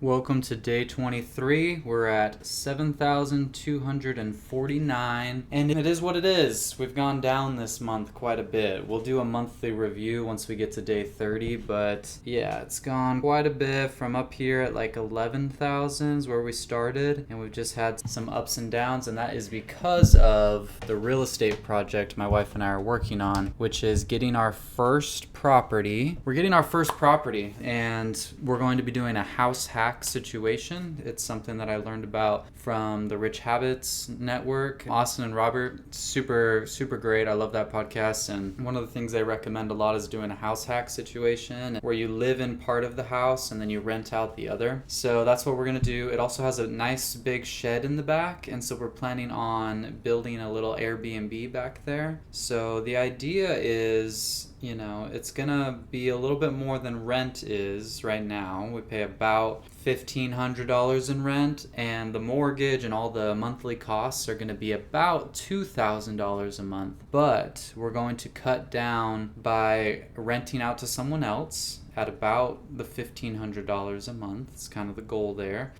Welcome to day 23. We're at 7,249, and it is what it is. We've gone down this month quite a bit. We'll do a monthly review once we get to day 30, but yeah, it's gone quite a bit from up here at like 11,000 where we started, and we've just had some ups and downs, and that is because of the real estate project my wife and I are working on, which is getting our first property. We're getting our first property, and we're going to be doing a house hack situation. It's something that I learned about from the Rich Habits Network. Austin and Robert, super great. I love that podcast, and one of the things they recommend a lot is doing a house hack situation where you live in part of the house and then you rent out the other. So that's what we're going to do. It also has a nice big shed in the back, and so we're planning on building a little Airbnb back there. So the idea is, it's gonna be a little bit more than rent is right now. We pay about $1,500 in rent, and the mortgage and all the monthly costs are gonna be about $2,000 a month. But we're going to cut down by renting out to someone else at about the $1,500 a month. It's kind of the goal there.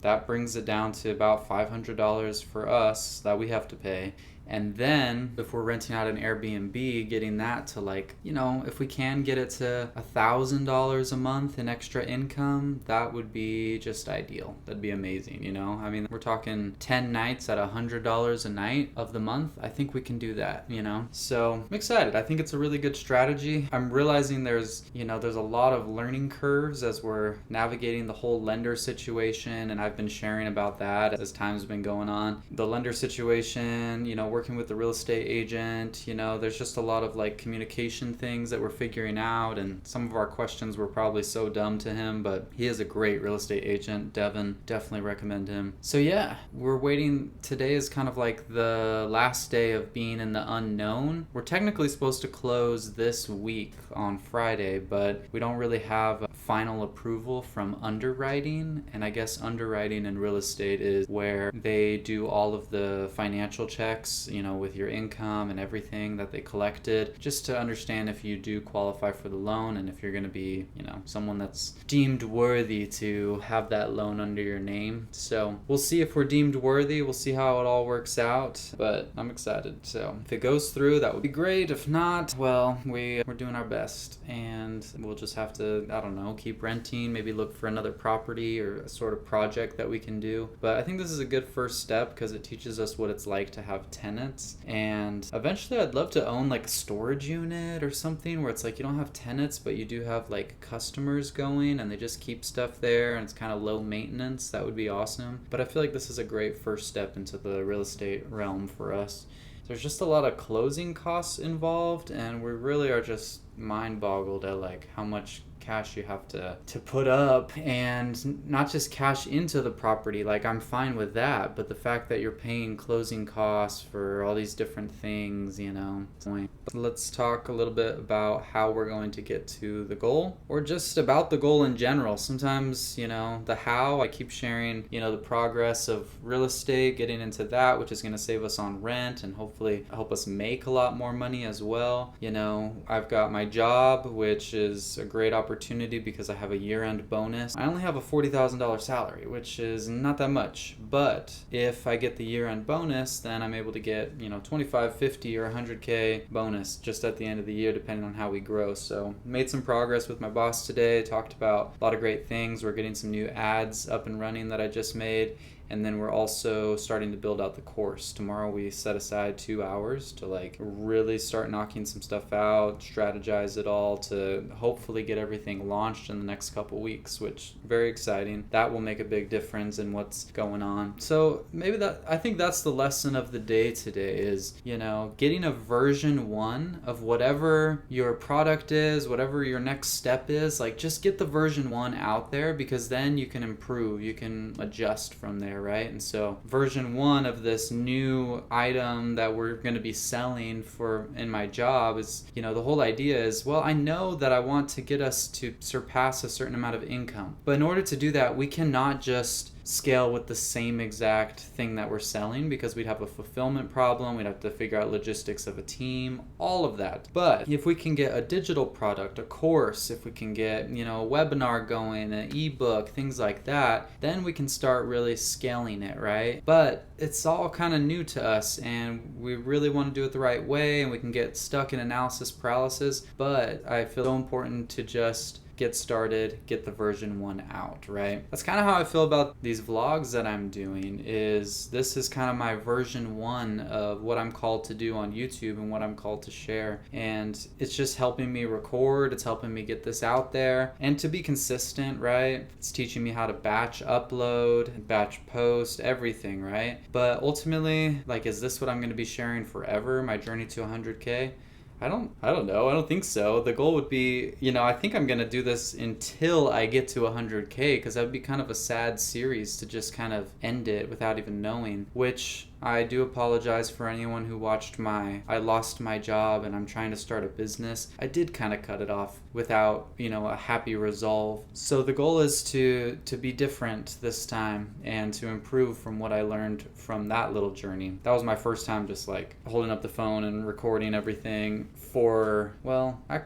That brings it down to about $500 for us that we have to pay. And then if we're renting out an Airbnb, getting that to if we can get it to $1,000 a month in extra income, that would be just ideal. That'd be amazing, we're talking 10 nights at $100 a night of the month. I think we can do that, So I'm excited. I think it's a really good strategy. I'm realizing there's a lot of learning curves as we're navigating the whole lender situation, and I've been sharing about that as time's been going on. The lender situation, working with the real estate agent, there's just a lot of communication things that we're figuring out, and some of our questions were probably so dumb to him, but he is a great real estate agent. Devin, definitely recommend him. So yeah, we're waiting. Today is kind of like the last day of being in the unknown. We're technically supposed to close this week on Friday, but we don't really have final approval from Underwriting, and I guess Underwriting in real estate is where they do all of the financial checks, with your income and everything that they collected, just to understand if you do qualify for the loan and if you're going to be, someone that's deemed worthy to have that loan under your name. So we'll see if we're deemed worthy. We'll see how it all works out, but I'm excited. So if it goes through, that would be great. If not, well, we're doing our best, and we'll just have to, keep renting, maybe look for another property or a sort of project that we can do. But I think this is a good first step because it teaches us what it's like to have tenants, and eventually I'd love to own a storage unit or something where it's you don't have tenants but you do have customers going and they just keep stuff there and it's kind of low maintenance. That would be awesome. But I feel like this is a great first step into the real estate realm for us. There's just a lot of closing costs involved, and we really are just mind boggled at how much cash you have to put up, and not just cash into the property. I'm fine with that, but the fact that you're paying closing costs for all these different things, Let's talk a little bit about how we're going to get to the goal, or just about the goal in general. Sometimes, the how, I keep sharing, the progress of real estate, getting into that, which is going to save us on rent and hopefully help us make a lot more money as well. I've got my job, which is a great opportunity because I have a year-end bonus. I only have a $40,000 salary, which is not that much, but if I get the year-end bonus, then I'm able to get 25, 50, or 100K bonus just at the end of the year, depending on how we grow. So made some progress with my boss today, talked about a lot of great things. We're getting some new ads up and running that I just made. And then we're also starting to build out the course. Tomorrow we set aside 2 hours to really start knocking some stuff out, strategize it all to hopefully get everything launched in the next couple weeks, which very exciting. That will make a big difference in what's going on. So I think that's the lesson of the day today is, getting a version 1 of whatever your product is, whatever your next step is, just get the version 1 out there, because then you can improve, you can adjust from there. Right? And so version 1 of this new item that we're going to be selling in my job is, the whole idea is, well, I know that I want to get us to surpass a certain amount of income. But in order to do that, we cannot just scale with the same exact thing that we're selling, because we'd have a fulfillment problem, we'd have to figure out logistics of a team, all of that. But if we can get a digital product, a course, if we can get, a webinar going, an ebook, things like that, then we can start really scaling it, right? But it's all kind of new to us, and we really want to do it the right way, and we can get stuck in analysis paralysis. But I feel so important to just get started, get the version 1 out, right? That's kind of how I feel about these vlogs that I'm doing. Is this is kind of my version 1 of what I'm called to do on YouTube and what I'm called to share. And it's just helping me record, it's helping me get this out there and to be consistent, right? It's teaching me how to batch upload, batch post, everything, right? But ultimately, like, is this what I'm going to be sharing forever, my journey to 100K? I don't know. I don't think so. The goal would be, I think I'm going to do this until I get to 100K, because that would be kind of a sad series to just kind of end it without even knowing, which I do apologize for anyone who watched I lost my job and I'm trying to start a business. I did kind of cut it off without, a happy resolve. So the goal is to be different this time and to improve from what I learned from that little journey. That was my first time just like holding up the phone and recording everything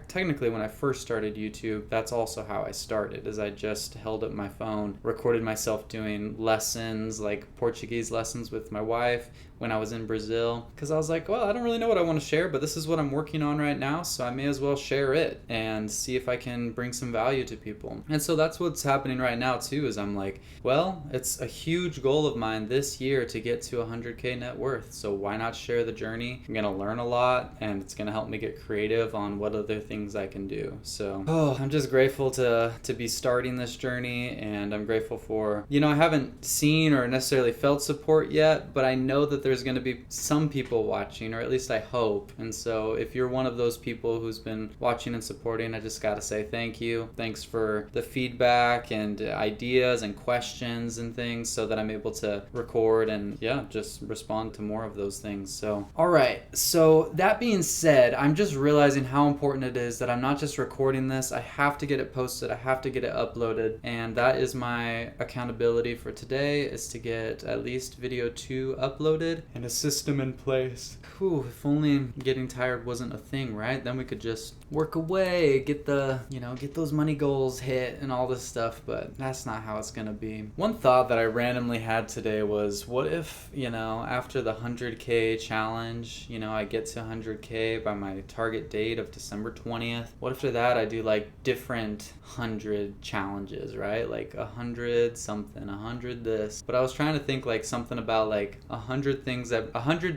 technically when I first started YouTube, that's also how I started, is I just held up my phone, recorded myself doing lessons, like Portuguese lessons with my wife when I was in Brazil, because I was like, well, I don't really know what I want to share, but this is what I'm working on right now, so I may as well share it and see if I can bring some value to people. And so that's what's happening right now too, is I'm like, well, it's a huge goal of mine this year to get to 100K net worth, so why not share the journey? I'm gonna learn a lot, and it's gonna help me get creative on what other things I can do. So I'm just grateful to be starting this journey, and I'm grateful for, I haven't seen or necessarily felt support yet, but I know that there's going to be some people watching, or at least I hope. And so if you're one of those people who's been watching and supporting, I just got to say thank you. Thanks for the feedback and ideas and questions and things, so that I'm able to record and just respond to more of those things. So all right, so that being said, I'm just realizing how important it is that I'm not just recording this. I have to get it posted, I have to get it uploaded, and that is my accountability for today, is to get at least video 2 uploaded and a system in place. Whew, if only getting tired wasn't a thing, right? Then we could just work away, get those money goals hit and all this stuff, but that's not how it's gonna be. One thought that I randomly had today was, what if, after the 100K challenge, I get to 100K by my target date of December 20th. What if after that I do like different 100 challenges, right? Like 100 something, 100 this. But I was trying to think like something about like 100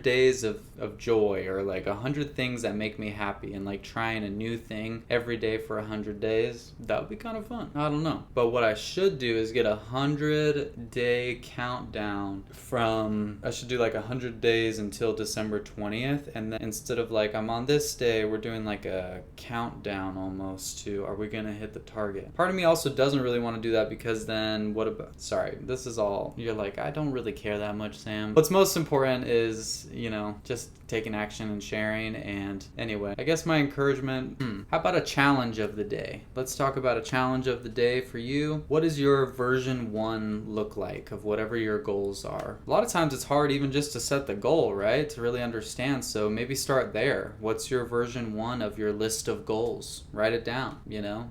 days of joy, or like 100 things that make me happy, and like trying a new thing every day for 100 days. That would be kind of fun. I don't know. But what I should do is get 100-day countdown I should do like 100 days until December 20th. And then instead of like, I'm on this day, we're doing like a countdown almost to, are we going to hit the target? Part of me also doesn't really want to do that, because then this is all, you're like, I don't really care that much, Sam. What's most important is, just taking action and sharing. And anyway, I guess my encouragement, how about a challenge of the day? Let's talk about a challenge of the day for you. What does your version 1 look like of whatever your goals are? A lot of times it's hard even just to set the goal, right? To really understand. So maybe start there. What's your version 1 of your list of goals? Write it down,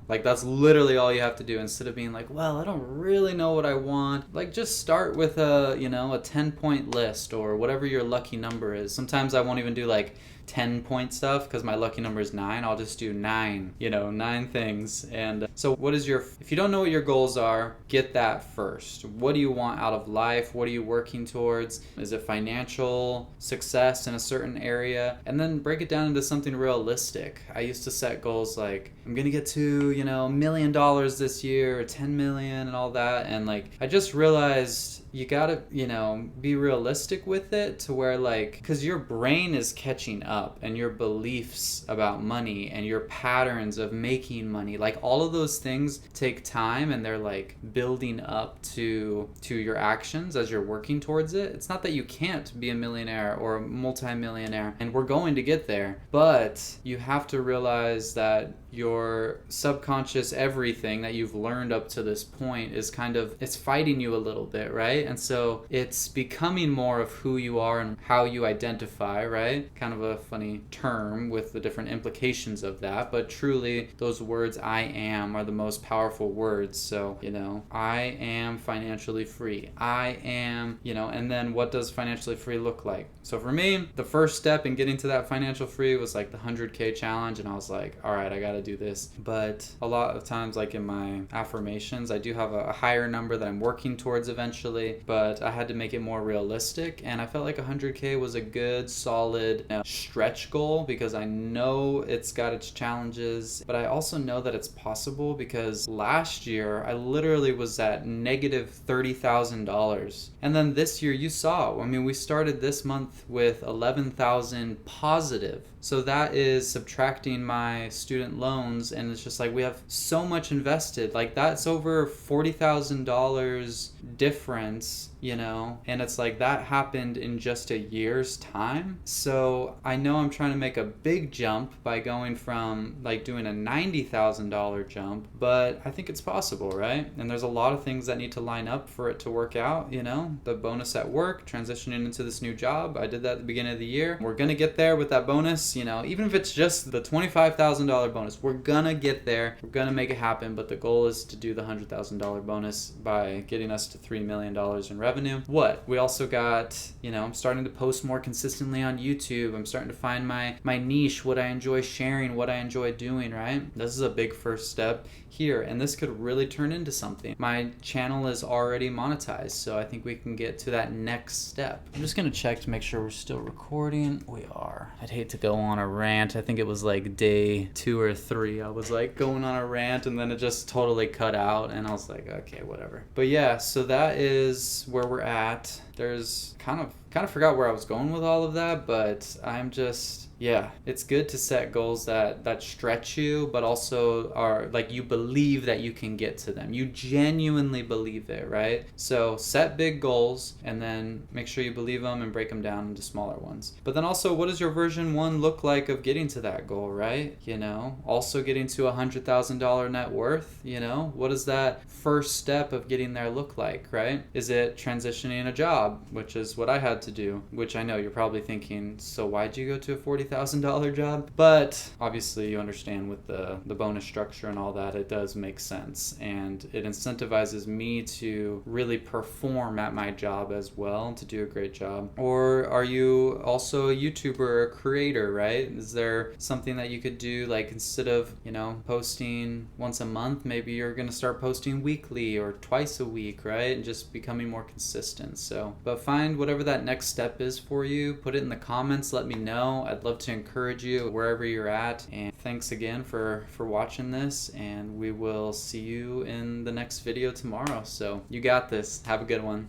Like that's literally all you have to do, instead of being like, well, I don't really know what I want. Like just start with a 10-point list, or whatever your lucky number is. Sometimes I won't even do like 10-point stuff because my lucky number is 9. I'll just do 9, 9 things. And so if you don't know what your goals are, get that first. What do you want out of life? What are you working towards? Is it financial success in a certain area? And then break it down into something realistic. I used to set goals like, I'm gonna get to, $1 million this year, or 10 million and all that. And like, I just realized you gotta, be realistic with it, to where like, because your brain is catching up. up, and your beliefs about money and your patterns of making money, like all of those things take time, and they're like building up to your actions as you're working towards it. It's not that you can't be a millionaire or a multimillionaire, and we're going to get there, but you have to realize that your subconscious, everything that you've learned up to this point is kind of, it's fighting you a little bit, right? And so it's becoming more of who you are and how you identify, right? Kind of a funny term with the different implications of that, but truly those words I am are the most powerful words. So, I am financially free. I am, and then what does financially free look like? So for me, the first step in getting to that financial free was like the 100K challenge, and I was like, all right, I got to do this. But a lot of times, like in my affirmations, I do have a higher number that I'm working towards eventually, but I had to make it more realistic, and I felt like 100K was a good solid stretch goal, because I know it's got its challenges, but I also know that it's possible, because last year I literally was at negative $30,000, and then this year, you saw, we started this month with 11,000 positive. So that is subtracting my student loans, and it's just like we have so much invested. Like that's over $40,000 difference, and it's like that happened in just a year's time. So I know I'm trying to make a big jump by going from like doing a $90,000 jump, but I think it's possible, right? And there's a lot of things that need to line up for it to work out, the bonus at work, transitioning into this new job. I did that at the beginning of the year. We're going to get there with that bonus, even if it's just the $25,000 bonus, we're going to get there. We're going to make it happen, but the goal is to do the $100,000 bonus by getting us to $3 million in revenue. We also got, I'm starting to post more consistently on YouTube. I'm starting to find my niche, what I enjoy sharing, what I enjoy doing, right? This is a big first step here, and this could really turn into something. My channel is already monetized, so I think we can get to that next step. I'm just gonna check to make sure we're still recording. We are. I'd hate to go on a rant. I think it was like day 2 or 3. I was like going on a rant, and then it just totally cut out, and I was like, okay, whatever. But yeah, so that is where we're at. There's kind of forgot where I was going with all of that, but I'm just, it's good to set goals that stretch you, but also are like you believe that you can get to them. You genuinely believe it, right? So set big goals, and then make sure you believe them and break them down into smaller ones. But then also, what does your version 1 look like of getting to that goal, right? Also getting to $100,000 net worth, what does that first step of getting there look like, right? Is it transitioning a job, which is what I had to do, which I know you're probably thinking, so why'd you go to a $40,000 job? But obviously you understand with the bonus structure and all that, it does make sense, and it incentivizes me to really perform at my job as well, to do a great job. Or are you also a YouTuber or a creator, right? Is there something that you could do, like instead of, posting once a month, maybe you're gonna start posting weekly or twice a week, right? And just becoming more consistent. So, but find whatever that next step is for you, put it in the comments, let me know. I'd love to encourage you wherever you're at. And thanks again for watching this, and we will see you in the next video tomorrow. So you got this. Have a good one.